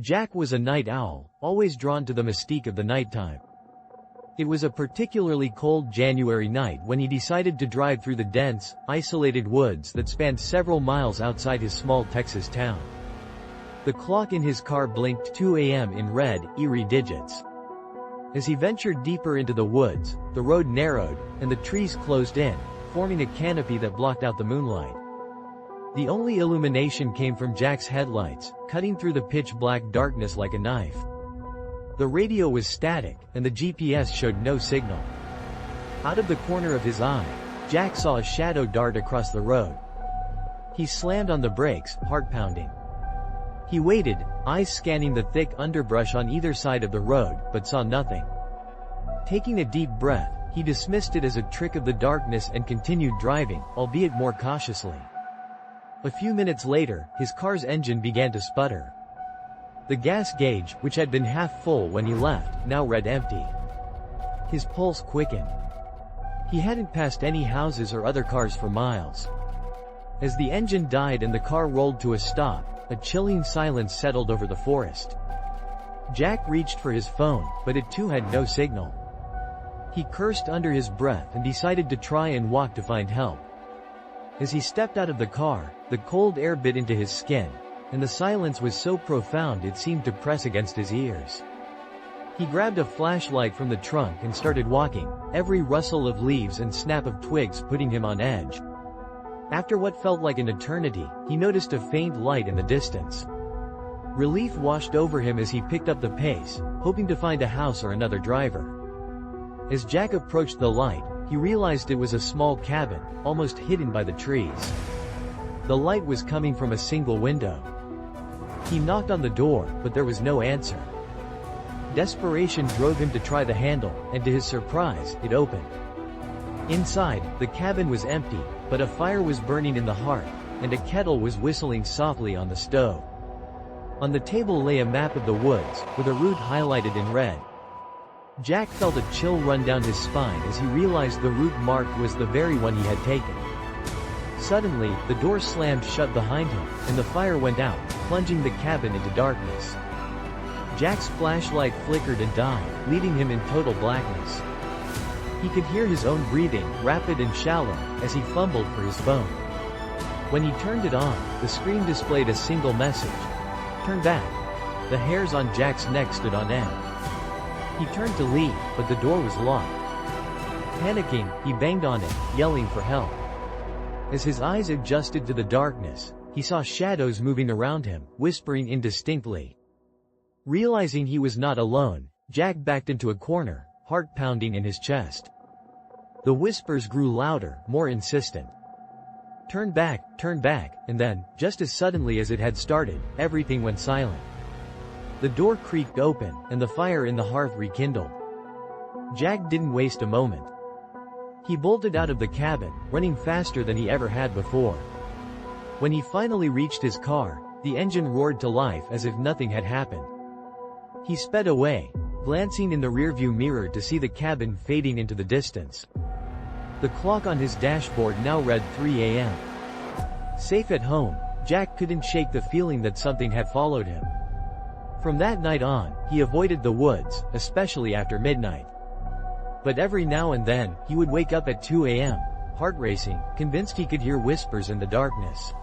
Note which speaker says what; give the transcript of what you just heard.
Speaker 1: Jack was a night owl, always drawn to the mystique of the nighttime. It was a particularly cold January night when he decided to drive through the dense, isolated woods that spanned several miles outside his small Texas town. The clock in his car blinked 2 a.m. in red, eerie digits. As he ventured deeper into the woods, the road narrowed, and the trees closed in, forming a canopy that blocked out the moonlight. The only illumination came from Jack's headlights, cutting through the pitch-black darkness like a knife. The radio was static, and the GPS showed no signal. Out of the corner of his eye, Jack saw a shadow dart across the road. He slammed on the brakes, heart pounding. He waited, eyes scanning the thick underbrush on either side of the road, but saw nothing. Taking a deep breath, he dismissed it as a trick of the darkness and continued driving, albeit more cautiously. A few minutes later, his car's engine began to sputter. The gas gauge, which had been half full when he left, now read empty. His pulse quickened. He hadn't passed any houses or other cars for miles. As the engine died and the car rolled to a stop, a chilling silence settled over the forest. Jack reached for his phone, but it too had no signal. He cursed under his breath and decided to try and walk to find help. As he stepped out of the car, the cold air bit into his skin, and the silence was so profound it seemed to press against his ears. He grabbed a flashlight from the trunk and started walking, every rustle of leaves and snap of twigs putting him on edge. After what felt like an eternity, he noticed a faint light in the distance. Relief washed over him as he picked up the pace, hoping to find a house or another driver. As Jack approached the light, he realized it was a small cabin, almost hidden by the trees. The light was coming from a single window. He knocked on the door, but there was no answer. Desperation drove him to try the handle, and to his surprise, it opened. Inside, the cabin was empty, but a fire was burning in the hearth, and a kettle was whistling softly on the stove. On the table lay a map of the woods, with a route highlighted in red. Jack felt a chill run down his spine as he realized the route marked was the very one he had taken. Suddenly, the door slammed shut behind him, and the fire went out, plunging the cabin into darkness. Jack's flashlight flickered and died, leaving him in total blackness. He could hear his own breathing, rapid and shallow, as he fumbled for his phone. When he turned it on, the screen displayed a single message. "Turn back." The hairs on Jack's neck stood on end. He turned to leave, but the door was locked. Panicking, he banged on it, yelling for help. As his eyes adjusted to the darkness, he saw shadows moving around him, whispering indistinctly. Realizing he was not alone, Jack backed into a corner, heart pounding in his chest. The whispers grew louder, more insistent. Turn back, and then, just as suddenly as it had started, everything went silent. The door creaked open, and the fire in the hearth rekindled. Jack didn't waste a moment. He bolted out of the cabin, running faster than he ever had before. When he finally reached his car, the engine roared to life as if nothing had happened. He sped away, glancing in the rearview mirror to see the cabin fading into the distance. The clock on his dashboard now read 3 a.m. Safe at home, Jack couldn't shake the feeling that something had followed him. From that night on, he avoided the woods, especially after midnight. But every now and then, he would wake up at 2 a.m., heart racing, convinced he could hear whispers in the darkness.